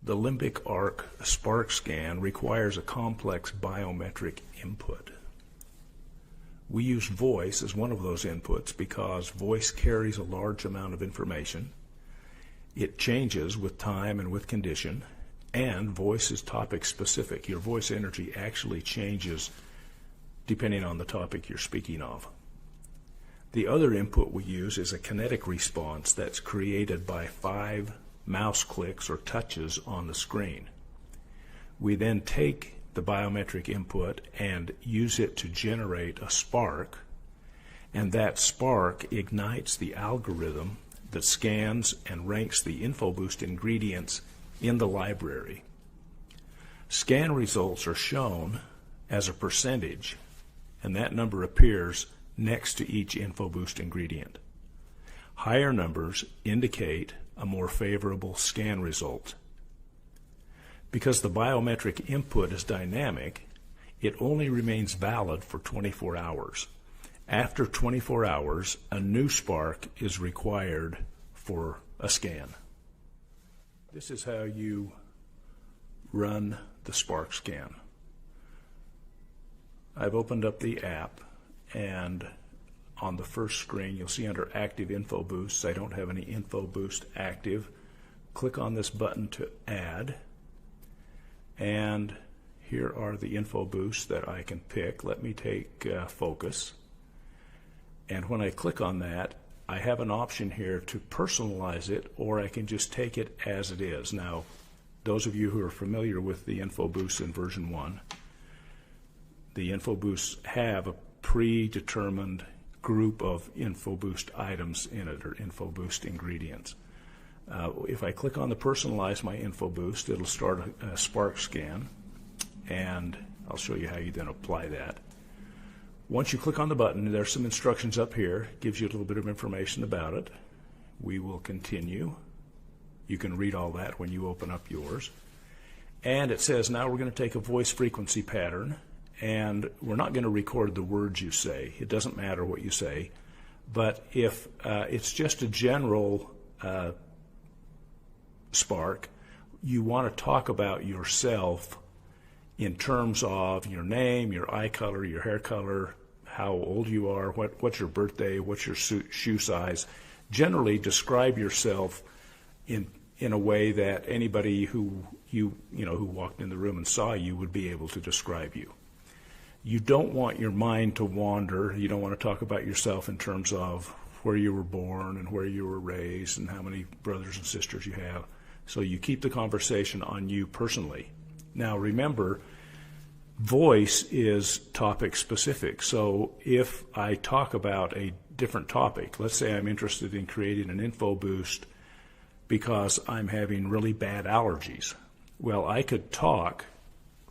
The limbic arc spark scan requires a complex biometric input. We use voice as one of those inputs because voice carries a large amount of information. It changes with time and with condition, and voice is topic specific. Your voice energy actually changes depending on the topic you're speaking of. The other input we use is a kinetic response that's created by 5 mouse clicks or touches on the screen. We then take the biometric input and use it to generate a spark, and that spark ignites the algorithm that scans and ranks the InfoBoost ingredients in the library. Scan results are shown as a percentage, and that number appears next to each InfoBoost ingredient. Higher numbers indicate a more favorable scan result. Because the biometric input is dynamic, it only remains valid for 24 hours. After 24 hours, a new spark is required for a scan. This is how you run the spark scan. I've opened up the app, and on the first screen you'll see under Active InfoBoosts, I don't have any InfoBoost active. Click on this button to add, and here are the InfoBoosts that I can pick. Let me take focus, and when I click on that, I have an option here to personalize it, or I can just take it as it is. Now, those of you who are familiar with the InfoBoosts in version 1, the InfoBoosts have a predetermined group of InfoBoost items in it, or InfoBoost ingredients. If I click on the Personalize My InfoBoost, it'll start a spark scan, and I'll show you how you then apply that. Once you click on the button, there's some instructions up here. It gives you a little bit of information about it. We will continue. You can read all that when you open up yours. And it says now we're going to take a voice frequency pattern, and we're not going to record the words you say. It doesn't matter what you say. But if it's just a general spark, you want to talk about yourself in terms of your name, your eye color, your hair color, how old you are, what's your birthday, what's your shoe size. Generally describe yourself in a way that anybody who who walked in the room and saw you would be able to describe you. You don't want your mind to wander. You don't want to talk about yourself in terms of where you were born and where you were raised and how many brothers and sisters you have. So you keep the conversation on you personally. Now remember, voice is topic specific. So if I talk about a different topic, let's say I'm interested in creating an InfoBoost because I'm having really bad allergies. Well, I could talk,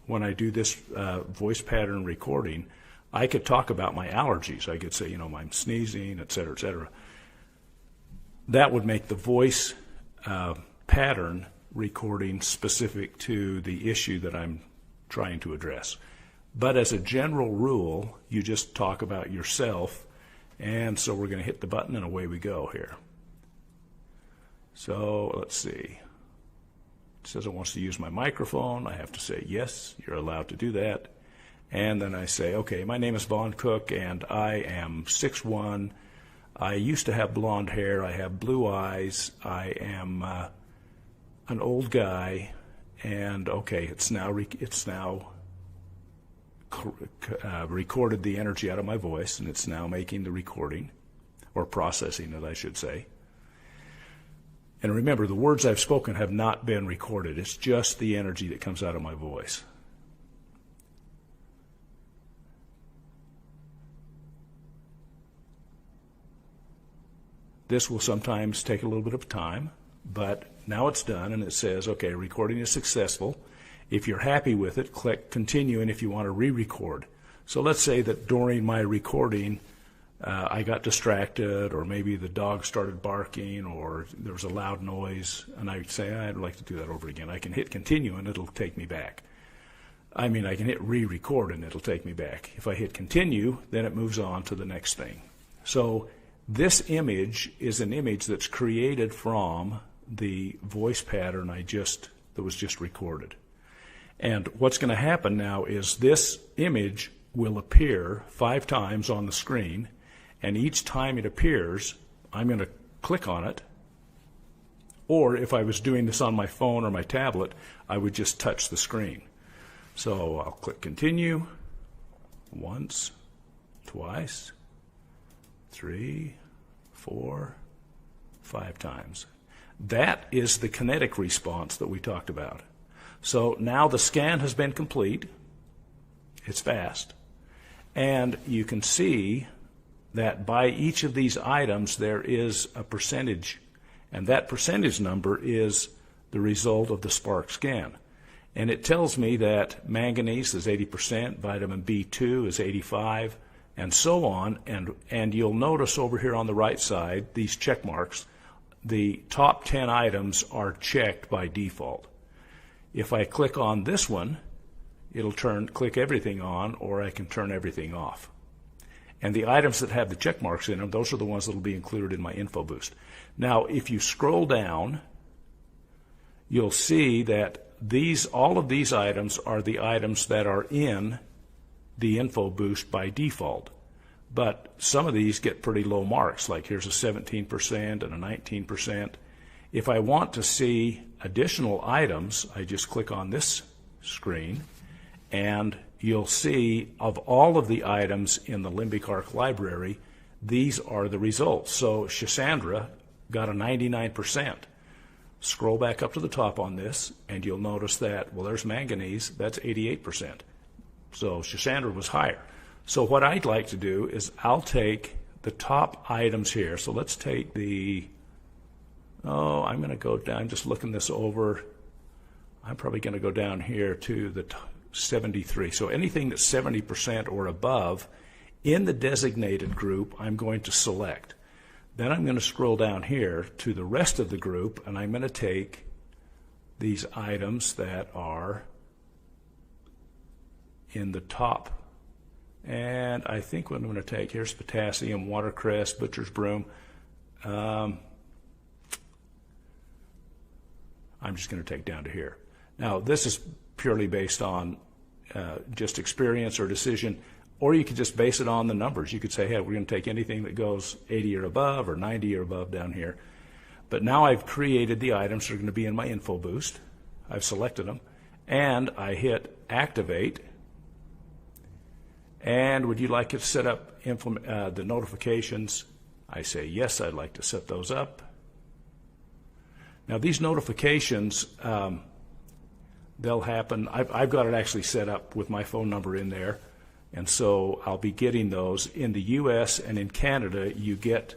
when I do this voice pattern recording, I could talk about my allergies. I could say, I'm sneezing, et cetera, et cetera. That would make the voice pattern recording specific to the issue that I'm trying to address. But as a general rule, you just talk about yourself, and so we're going to hit the button and away we go here. So let's see. It says it wants to use my microphone. I have to say yes, you're allowed to do that. And then I say, okay, my name is Vaughn Cook, and I am 6'1". I used to have blonde hair. I have blue eyes. I am an old guy, and okay, it's now recorded the energy out of my voice, and it's now making the recording, or processing it, I should say. And remember, the words I've spoken have not been recorded. It's just the energy that comes out of my voice. This will sometimes take a little bit of time, but now it's done, and it says, okay, recording is successful. If you're happy with it, click continue, and if you want to re-record. So let's say that during my recording, I got distracted, or maybe the dog started barking, or there was a loud noise, and I say, I'd like to do that over again. I can hit continue, and it'll take me back. I can hit re-record, and it'll take me back. If I hit continue, then it moves on to the next thing. So this image is an image that's created from the voice pattern I just that was just recorded. And what's going to happen now is this image will appear 5 times on the screen, and each time it appears, I'm going to click on it, or if I was doing this on my phone or my tablet, I would just touch the screen. So I'll click continue once, twice, 3, 4, 5 times. That is the kinetic response that we talked about. So now the scan has been complete. It's fast. And you can see that by each of these items there is a percentage, and that percentage number is the result of the Spark scan. And it tells me that manganese is 80%, vitamin B2 is 85%, and so on. And you'll notice over here on the right side, these check marks, the top 10 items are checked by default. If I click on this one, it'll click everything on, or I can turn everything off. And the items that have the check marks in them, those are the ones that will be included in my InfoBoost. Now, if you scroll down, you'll see that all of these items are the items that are in the InfoBoost by default. But some of these get pretty low marks, like here's a 17% and a 19%. If I want to see additional items, I just click on this screen, and you'll see of all of the items in the limbic arc library, these are the results. So Shasandra got a 99%. Scroll back up to the top on this, and you'll notice that, well, there's manganese, that's 88%. So Shasandra was higher. So what I'd like to do is I'll take the top items here. So let's take I'm going to go down, I'm just looking this over. I'm probably going to go down here to the 73. So anything that's 70% or above in the designated group, I'm going to select. Then I'm going to scroll down here to the rest of the group, and I'm going to take these items that are in the top. And I think what I'm going to take, here's potassium, watercress, butcher's broom. I'm just going to take down to here. Now, this is purely based on just experience or decision, or you could just base it on the numbers. You could say, hey, we're going to take anything that goes 80 or above or 90 or above down here. But now I've created the items that are going to be in my InfoBoost. I've selected them, and I hit activate. And would you like to set up the notifications? I say, yes, I'd like to set those up. Now, these notifications, they'll happen. I've got it actually set up with my phone number in there, and so I'll be getting those. In the U.S. and in Canada, you get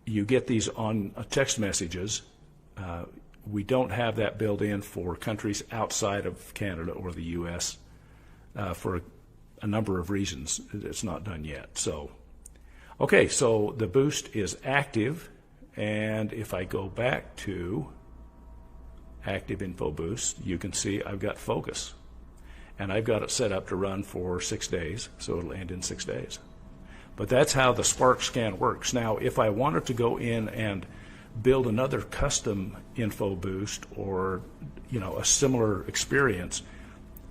these on text messages. We don't have that built in for countries outside of Canada or the U.S. For a number of reasons. It's not done yet. So, okay, so the boost is active, and if I go back to Active InfoBoost, you can see I've got focus, and I've got it set up to run for 6 days, so it'll end in 6 days. But that's how the Spark scan works. Now, if I wanted to go in and build another custom InfoBoost or a similar experience,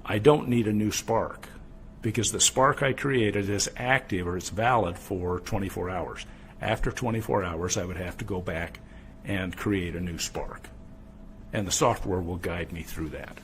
I don't need a new Spark, because the Spark I created is active, or it's valid for 24 hours. After 24 hours, I would have to go back and create a new Spark, and the software will guide me through that.